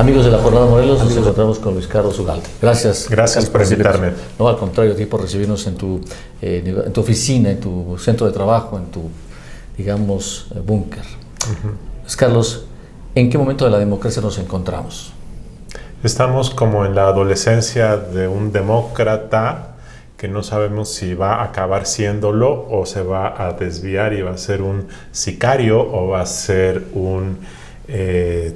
Amigos de la Jornada Morelos, nos encontramos con Luis Carlos Ugalde. Gracias. Gracias por invitarme. No, al contrario, a ti por recibirnos en tu oficina, en tu centro de trabajo, en tu, digamos, búnker. Luis Carlos, ¿en qué momento de la democracia nos encontramos? Estamos como en la adolescencia de un demócrata que no sabemos si va a acabar siéndolo o se va a desviar y va a ser un sicario o va a ser un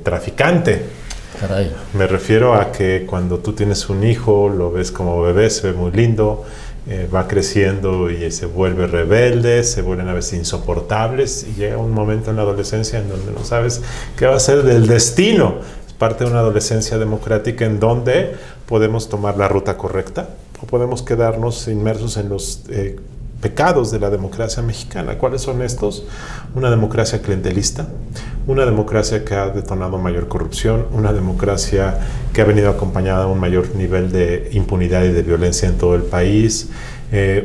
traficante. Caray. Me refiero a que cuando tú tienes un hijo, lo ves como bebé, se ve muy lindo, va creciendo y se vuelve rebelde, se vuelven a veces insoportables y llega un momento en la adolescencia en donde no sabes qué va a ser del destino. Es parte de una adolescencia democrática en donde podemos tomar la ruta correcta o podemos quedarnos inmersos en los pecados de la democracia mexicana. ¿Cuáles son estos? Una democracia clientelista, una democracia que ha detonado mayor corrupción, una democracia que ha venido acompañada de un mayor nivel de impunidad y de violencia en todo el país,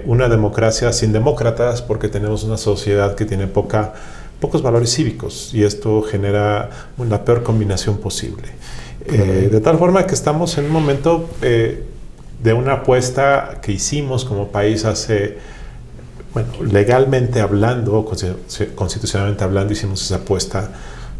una democracia sin demócratas porque tenemos una sociedad que tiene pocos valores cívicos y esto genera la peor combinación posible. De tal forma que estamos en un momento de una apuesta que hicimos como país legalmente hablando, constitucionalmente hablando, hicimos esa apuesta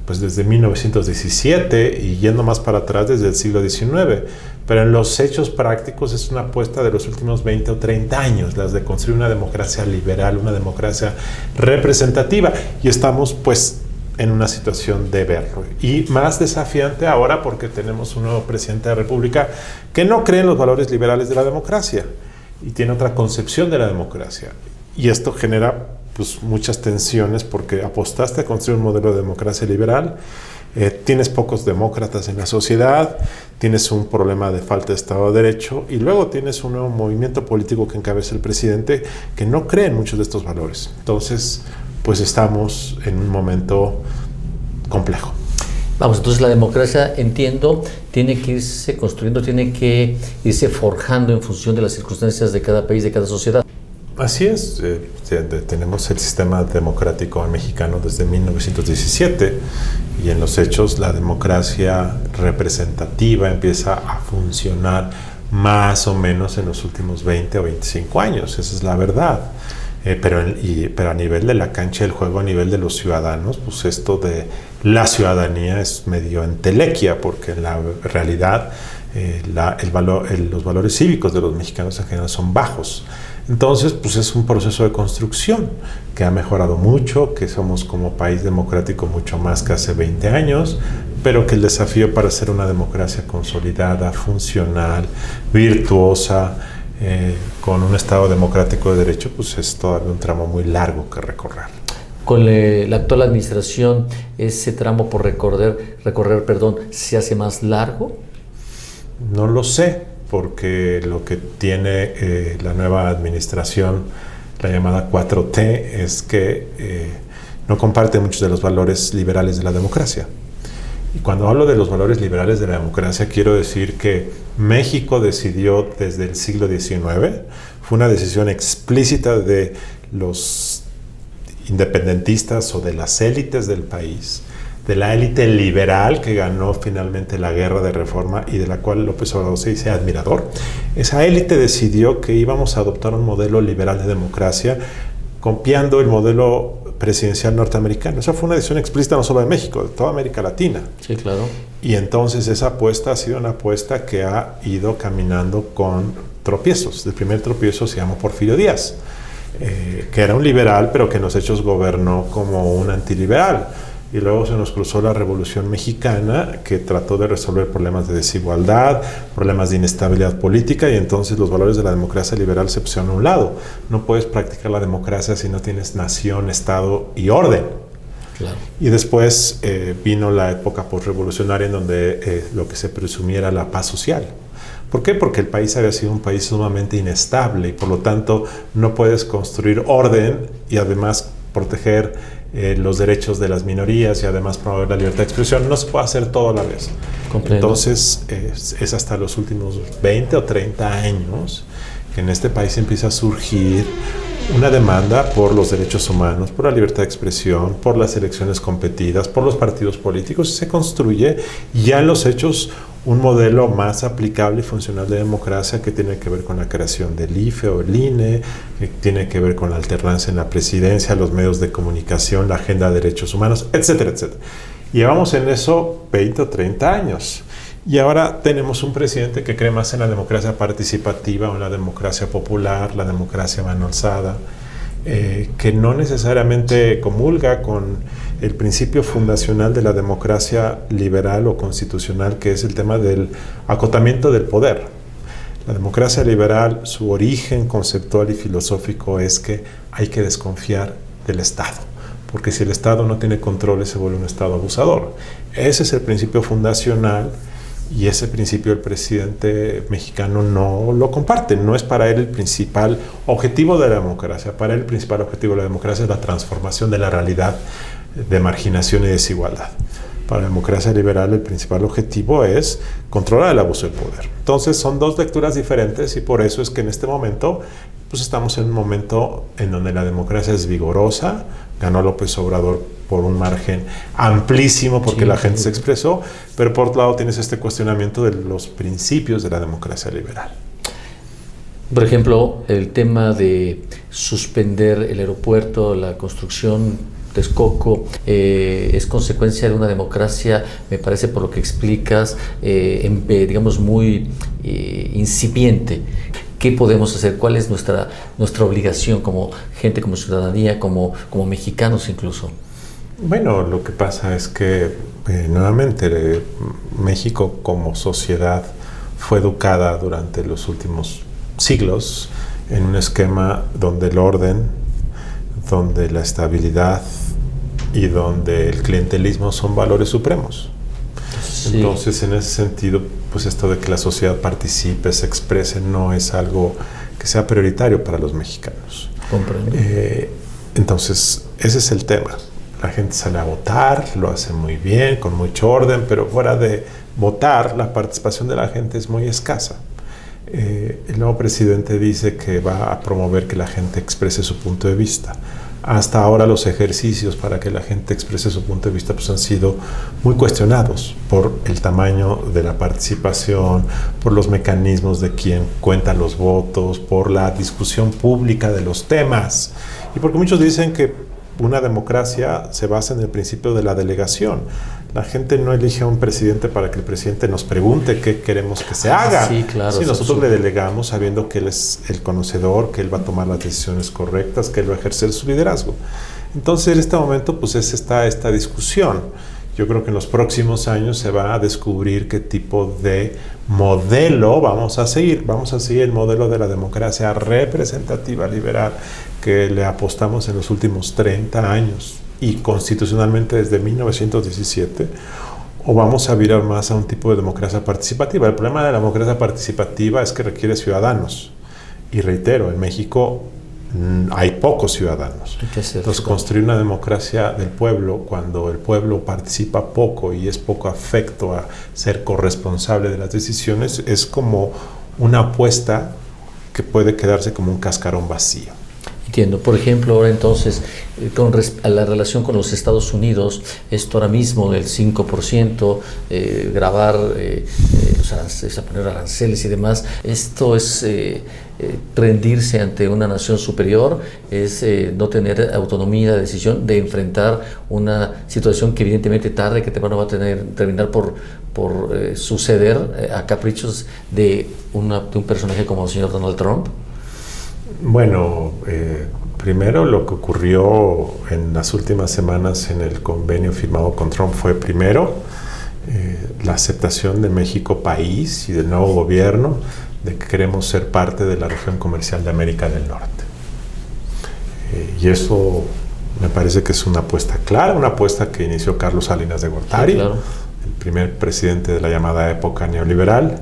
pues desde 1917 y yendo más para atrás desde el siglo XIX, pero en los hechos prácticos es una apuesta de los últimos 20 o 30 años, las de construir una democracia liberal, una democracia representativa, y estamos pues en una situación de verlo, y más desafiante ahora porque tenemos un nuevo presidente de la República que no cree en los valores liberales de la democracia y tiene otra concepción de la democracia. Y esto genera pues, muchas tensiones porque apostaste a construir un modelo de democracia liberal, tienes pocos demócratas en la sociedad, tienes un problema de falta de Estado de Derecho y luego tienes un nuevo movimiento político que encabeza el presidente que no cree en muchos de estos valores. Entonces, pues estamos en un momento complejo. Vamos, entonces la democracia, entiendo, tiene que irse construyendo, tiene que irse forjando en función de las circunstancias de cada país, de cada sociedad. Así es, tenemos el sistema democrático mexicano desde 1917 y en los hechos la democracia representativa empieza a funcionar más o menos en los últimos 20 o 25 años, esa es la verdad. Pero a nivel de la cancha del juego, a nivel de los ciudadanos, pues esto de la ciudadanía es medio entelequia porque en la realidad los valores cívicos de los mexicanos en general son bajos. Entonces, pues es un proceso de construcción que ha mejorado mucho, que somos como país democrático mucho más que hace 20 años, pero que el desafío para ser una democracia consolidada, funcional, virtuosa, con un Estado democrático de derecho, pues es todavía un tramo muy largo que recorrer. Con la actual administración, ese tramo por recorrer, ¿se hace más largo? No lo sé, porque lo que tiene la nueva administración, la llamada 4T, es que no comparte muchos de los valores liberales de la democracia. Y cuando hablo de los valores liberales de la democracia, quiero decir que México decidió desde el siglo XIX, fue una decisión explícita de los independentistas o de las élites del país, de la élite liberal que ganó finalmente la guerra de reforma y de la cual López Obrador se dice admirador. Esa élite decidió que íbamos a adoptar un modelo liberal de democracia copiando el modelo presidencial norteamericano. Esa fue una decisión explícita no solo de México, de toda América Latina. Sí, claro. Y entonces esa apuesta ha sido una apuesta que ha ido caminando con tropiezos. El primer tropiezo se llama Porfirio Díaz, que era un liberal, pero que en los hechos gobernó como un antiliberal. Y luego se nos cruzó la Revolución Mexicana, que trató de resolver problemas de desigualdad, problemas de inestabilidad política, y entonces los valores de la democracia liberal se pusieron a un lado. No puedes practicar la democracia si no tienes nación, Estado y orden. Claro. Y después vino la época postrevolucionaria en donde lo que se presumía era la paz social. ¿Por qué? Porque el país había sido un país sumamente inestable y por lo tanto no puedes construir orden y además proteger los derechos de las minorías y además promover la libertad de expresión. No se puede hacer todo a la vez. Comprendo. Entonces es hasta los últimos 20 o 30 años que en este país empieza a surgir una demanda por los derechos humanos, por la libertad de expresión, por las elecciones competidas, por los partidos políticos, y se construye ya en los hechos un modelo más aplicable y funcional de democracia que tiene que ver con la creación del IFE o el INE, que tiene que ver con la alternancia en la presidencia, los medios de comunicación, la agenda de derechos humanos, etcétera, etcétera. Llevamos en eso 20 o 30 años. Y ahora tenemos un presidente que cree más en la democracia participativa o en la democracia popular, la democracia mano alzada, que no necesariamente comulga con el principio fundacional de la democracia liberal o constitucional, que es el tema del acotamiento del poder. La democracia liberal, su origen conceptual y filosófico es que hay que desconfiar del Estado, porque si el Estado no tiene controles se vuelve un Estado abusador. Ese es el principio fundacional. Y ese principio el presidente mexicano no lo comparte. No es para él el principal objetivo de la democracia. Para él el principal objetivo de la democracia es la transformación de la realidad de marginación y desigualdad. Para la democracia liberal el principal objetivo es controlar el abuso del poder. Entonces son dos lecturas diferentes y por eso es que en este momento pues estamos en un momento en donde la democracia es vigorosa. Ganó López Obrador por un margen amplísimo porque la gente se expresó, pero por otro lado tienes este cuestionamiento de los principios de la democracia liberal. Por ejemplo, el tema de suspender el aeropuerto, la construcción de Texcoco, es consecuencia de una democracia, me parece por lo que explicas, digamos muy incipiente. ¿Qué podemos hacer? ¿Cuál es nuestra obligación como gente, como ciudadanía, como mexicanos incluso? Bueno, lo que pasa es que nuevamente México como sociedad fue educada durante los últimos siglos en un esquema donde el orden, donde la estabilidad y donde el clientelismo son valores supremos. Sí. Entonces, en ese sentido, pues esto de que la sociedad participe, se exprese, no es algo que sea prioritario para los mexicanos. Comprendo. Entonces, ese es el tema. La gente sale a votar, lo hace muy bien, con mucho orden, pero fuera de votar, la participación de la gente es muy escasa. El nuevo presidente dice que va a promover que la gente exprese su punto de vista. Hasta ahora los ejercicios para que la gente exprese su punto de vista pues han sido muy cuestionados por el tamaño de la participación, por los mecanismos de quién cuenta los votos, por la discusión pública de los temas y porque muchos dicen que una democracia se basa en el principio de la delegación. La gente no elige a un presidente para que el presidente nos pregunte qué queremos que se haga. Sí, claro. Sí, nosotros le delegamos sabiendo que él es el conocedor, que él va a tomar las decisiones correctas, que él va a ejercer su liderazgo. Entonces, en este momento, pues está esta discusión. Yo creo que en los próximos años se va a descubrir qué tipo de modelo vamos a seguir. Vamos a seguir el modelo de la democracia representativa liberal que le apostamos en los últimos 30 años y constitucionalmente desde 1917, o vamos a virar más a un tipo de democracia participativa. El problema de la democracia participativa es que requiere ciudadanos. Y reitero, en México hay pocos ciudadanos. Entonces, construir una democracia del pueblo, cuando el pueblo participa poco y es poco afecto a ser corresponsable de las decisiones, es como una apuesta que puede quedarse como un cascarón vacío. Entiendo. Por ejemplo, ahora entonces, a la relación con los Estados Unidos, esto ahora mismo del 5%, grabar, poner aranceles y demás, esto es rendirse ante una nación superior, es no tener autonomía de decisión, de enfrentar una situación que evidentemente tarde que temprano va a terminar por suceder a caprichos de un personaje como el señor Donald Trump. Bueno, primero lo que ocurrió en las últimas semanas en el convenio firmado con Trump fue primero la aceptación de México país y del nuevo gobierno de que queremos ser parte de la región comercial de América del Norte. Y eso me parece que es una apuesta clara, una apuesta que inició Carlos Salinas de Gortari, sí, claro, el primer presidente de la llamada época neoliberal,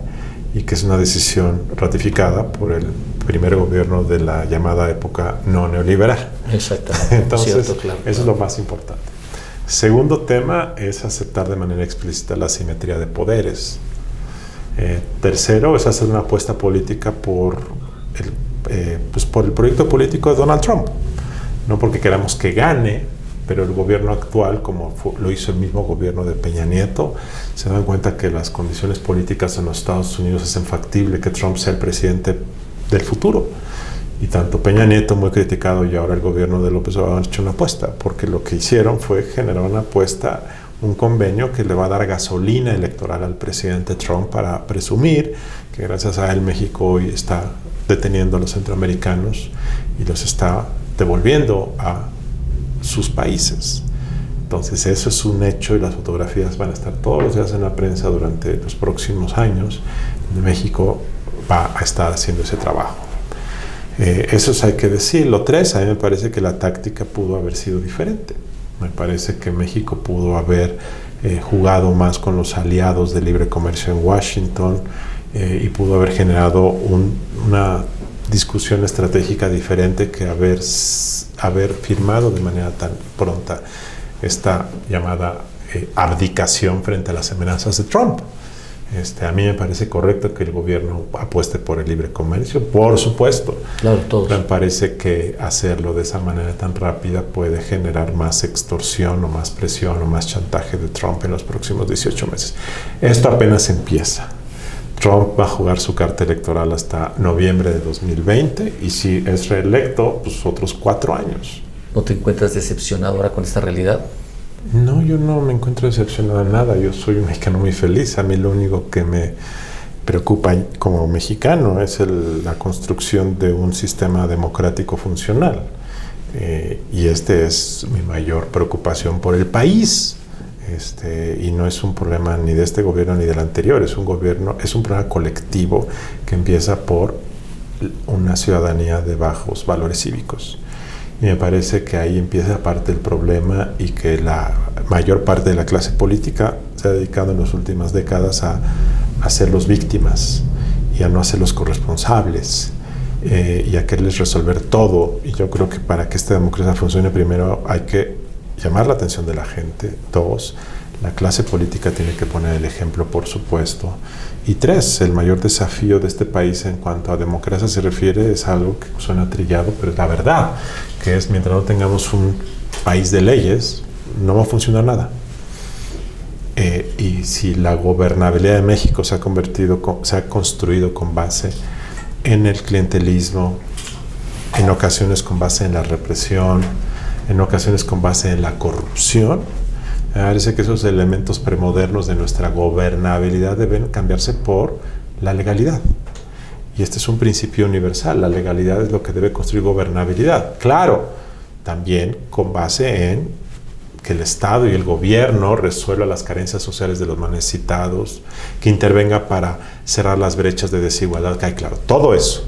y que es una decisión ratificada por el primer gobierno de la llamada época no neoliberal. Exactamente. Entonces, cierto, claro. Eso es lo más importante. Segundo tema es aceptar de manera explícita la asimetría de poderes. Tercero es hacer una apuesta política por el pues por el proyecto político de Donald Trump. No porque queramos que gane, pero el gobierno actual, como lo hizo el mismo gobierno de Peña Nieto, se dan cuenta que las condiciones políticas en los Estados Unidos hacen factible que Trump sea el presidente del futuro. Y tanto Peña Nieto, muy criticado, y ahora el gobierno de López Obrador han hecho una apuesta, porque lo que hicieron fue generar una apuesta, un convenio que le va a dar gasolina electoral al presidente Trump para presumir que gracias a él México hoy está deteniendo a los centroamericanos y los está devolviendo a sus países. Entonces eso es un hecho y las fotografías van a estar todos los días en la prensa durante los próximos años. México va a estar haciendo ese trabajo. Eso hay que decirlo. 3, a mí me parece que la táctica pudo haber sido diferente. Me parece que México pudo haber jugado más con los aliados de libre comercio en Washington y pudo haber generado una discusión estratégica diferente que haber firmado de manera tan pronta esta llamada abdicación frente a las amenazas de Trump. A mí me parece correcto que el gobierno apueste por el libre comercio, por supuesto. Claro, todos. Me parece que hacerlo de esa manera tan rápida puede generar más extorsión o más presión o más chantaje de Trump en los próximos 18 meses. Esto apenas empieza. Trump va a jugar su carta electoral hasta noviembre de 2020 y si es reelecto, pues otros 4 años. ¿No te encuentras decepcionado ahora con esta realidad? No, yo no me encuentro decepcionado en nada. Yo soy un mexicano muy feliz. A mí lo único que me preocupa como mexicano es la construcción de un sistema democrático funcional. Y es mi mayor preocupación por el país. Y no es un problema ni de este gobierno ni del anterior. Es un problema colectivo que empieza por una ciudadanía de bajos valores cívicos. Y me parece que ahí empieza parte del problema y que la mayor parte de la clase política se ha dedicado en las últimas décadas a hacerlos víctimas y a no hacerlos corresponsables y a quererles resolver todo. Y yo creo que para que esta democracia funcione, primero hay que llamar la atención de la gente. 2, la clase política tiene que poner el ejemplo, por supuesto. Y 3, el mayor desafío de este país en cuanto a democracia se refiere es algo que suena trillado, pero es la verdad, que es mientras no tengamos un país de leyes, no va a funcionar nada. Y si la gobernabilidad de México se ha construido con base en el clientelismo, en ocasiones con base en la represión, en ocasiones con base en la corrupción, me parece que esos elementos premodernos de nuestra gobernabilidad deben cambiarse por la legalidad. Y este es un principio universal. La legalidad es lo que debe construir gobernabilidad. Claro, también con base en que el Estado y el gobierno resuelva las carencias sociales de los más necesitados, que intervenga para cerrar las brechas de desigualdad que hay, claro, todo eso.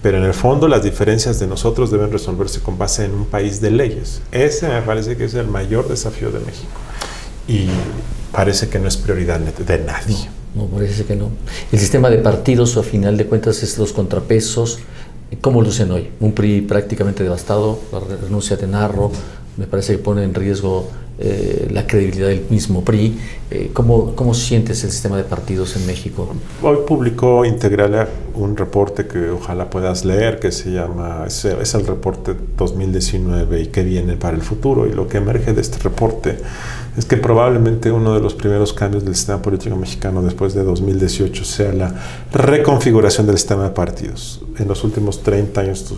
Pero en el fondo las diferencias de nosotros deben resolverse con base en un país de leyes. Ese me parece que es el mayor desafío de México. Y parece que no es prioridad de nadie. No, parece que no. El sistema de partidos, a final de cuentas, es los contrapesos. ¿Cómo lucen hoy? Un PRI prácticamente devastado, la renuncia de Narro, me parece que pone en riesgo la credibilidad del mismo PRI. ¿Cómo sientes el sistema de partidos en México? Hoy publicó Integralia un reporte que ojalá puedas leer, que se llama, es el reporte 2019 y qué viene para el futuro. Y lo que emerge de este reporte es que probablemente uno de los primeros cambios del sistema político mexicano después de 2018 sea la reconfiguración del sistema de partidos. En los últimos 30 años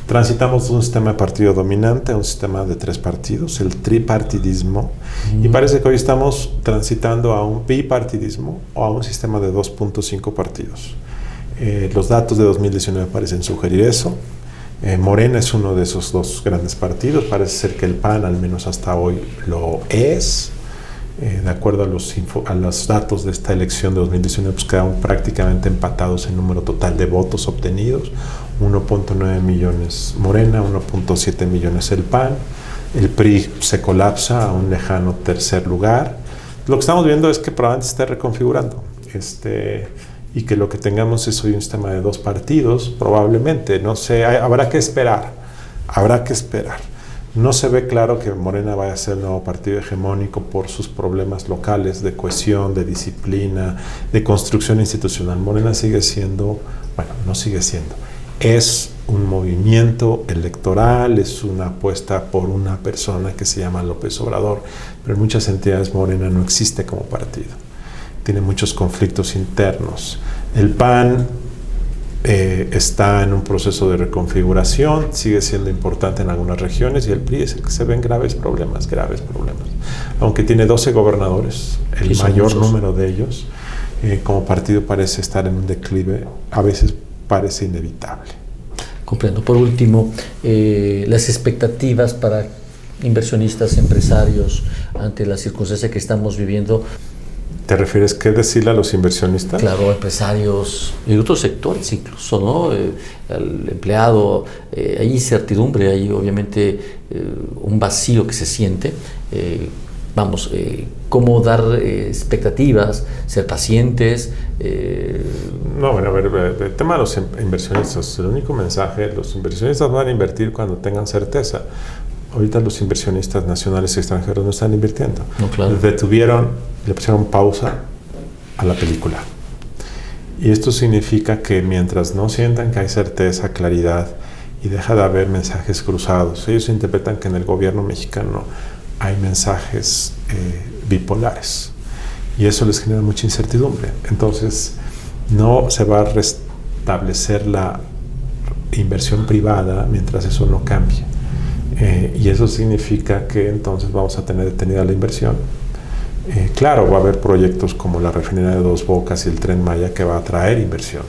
transitamos de un sistema de partido dominante a un sistema de 3 partidos, el tripartidismo, y parece que hoy estamos transitando a un bipartidismo o a un sistema de 2.5 partidos. Los datos de 2019 parecen sugerir eso. Morena es uno de esos 2 grandes partidos. Parece ser que el PAN, al menos hasta hoy, lo es. De acuerdo a los datos de esta elección de 2019, pues quedaron prácticamente empatados en número total de votos obtenidos. 1.9 millones Morena, 1.7 millones el PAN. El PRI se colapsa a un lejano 3er lugar. Lo que estamos viendo es que probablemente se esté reconfigurando. Y que lo que tengamos es hoy un sistema de 2 partidos, probablemente. No sé, habrá que esperar. No se ve claro que Morena vaya a ser el nuevo partido hegemónico por sus problemas locales de cohesión, de disciplina, de construcción institucional. Morena sigue siendo bueno, no sigue siendo, es un movimiento electoral, es una apuesta por una persona que se llama López Obrador, pero en muchas entidades Morena no existe como partido, tiene muchos conflictos internos. El PAN está en un proceso de reconfiguración, sigue siendo importante en algunas regiones, y el PRI es el que se ven graves problemas, aunque tiene 12 gobernadores, el mayor número de ellos, como partido parece estar en un declive, a veces parece inevitable. Comprendo. Por último, las expectativas para inversionistas, empresarios, ante la circunstancia que estamos viviendo. ¿Te refieres qué decirle a los inversionistas? Claro, empresarios y otros sectores incluso, ¿no? Al empleado, hay incertidumbre, hay obviamente un vacío que se siente. ¿Cómo dar expectativas, ser pacientes? No, bueno, a ver, el tema de los inversionistas, el único mensaje, los inversionistas van a invertir cuando tengan certeza. Ahorita los inversionistas nacionales y extranjeros no están invirtiendo. No, claro. Le pusieron pausa a la película. Y esto significa que mientras no sientan que hay certeza, claridad, y deja de haber mensajes cruzados, ellos interpretan que en el gobierno mexicano hay mensajes bipolares. Y eso les genera mucha incertidumbre. Entonces, no se va a restablecer la inversión privada mientras eso no cambie. Y eso significa que entonces vamos a tener detenida la inversión. Claro, va a haber proyectos como la refinería de Dos Bocas y el Tren Maya que va a traer inversión.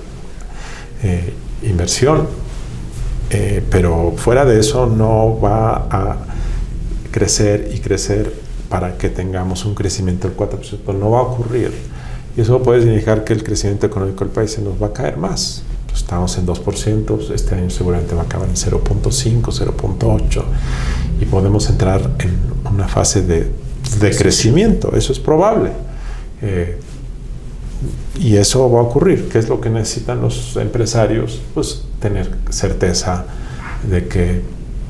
Pero fuera de eso no va a crecer y crecer para que tengamos un crecimiento del 4%. No va a ocurrir. Y eso puede significar que el crecimiento económico del país se nos va a caer más. Estamos en 2%, este año seguramente va a acabar en 0.5, 0.8 y podemos entrar en una fase de crecimiento, eso es probable. Y eso va a ocurrir. ¿Qué es lo que necesitan los empresarios? Pues tener certeza de que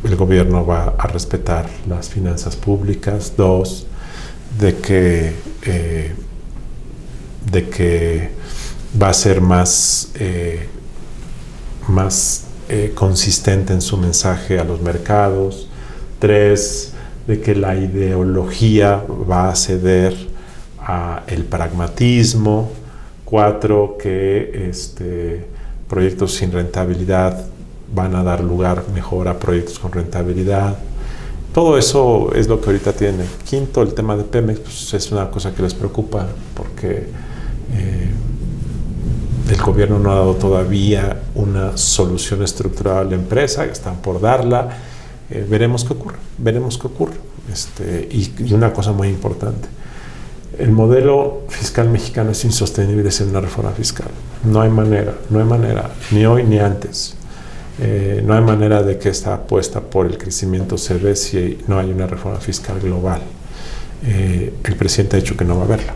el gobierno va a respetar las finanzas públicas. 2, de que va a ser más consistente en su mensaje a los mercados. 3, de que la ideología va a ceder a el pragmatismo. 4, que proyectos sin rentabilidad van a dar lugar mejor a proyectos con rentabilidad. Todo eso es lo que ahorita tiene. 5, el tema de Pemex, pues es una cosa que les preocupa porque el gobierno no ha dado todavía una solución estructural a la empresa, están por darla. Veremos qué ocurre. Y una cosa muy importante, el modelo fiscal mexicano es insostenible sin una reforma fiscal. No hay manera, ni hoy ni antes. No hay manera de que esta apuesta por el crecimiento se dé si no hay una reforma fiscal global. El presidente ha dicho que no va a haberla,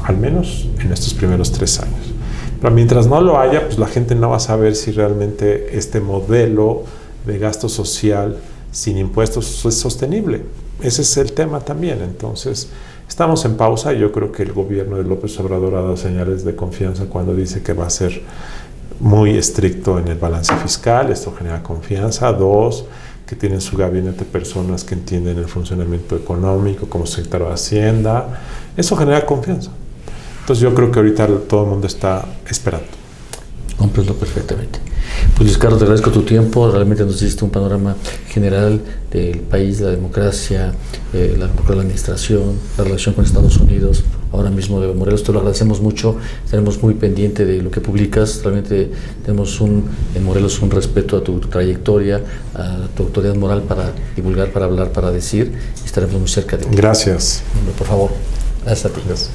al menos en estos primeros 3 años. Pero mientras no lo haya, pues la gente no va a saber si realmente este modelo de gasto social sin impuestos es sostenible. Ese es el tema también. Entonces, estamos en pausa. Yo creo que el gobierno de López Obrador ha dado señales de confianza cuando dice que va a ser muy estricto en el balance fiscal. Esto genera confianza. 2, que tienen en su gabinete personas que entienden el funcionamiento económico, como secretario de Hacienda. Eso genera confianza. Entonces yo creo que ahorita todo el mundo está esperando. Comprendo perfectamente. Pues Luis Carlos, te agradezco tu tiempo. Realmente nos diste un panorama general del país, la democracia, la administración, la relación con Estados Unidos, ahora mismo de Morelos. Te lo agradecemos mucho. Estaremos muy pendientes de lo que publicas. Realmente tenemos en Morelos un respeto a tu trayectoria, a tu autoridad moral para divulgar, para hablar, para decir. Estaremos muy cerca de ti. Gracias. Por favor. Gracias a ti. Gracias.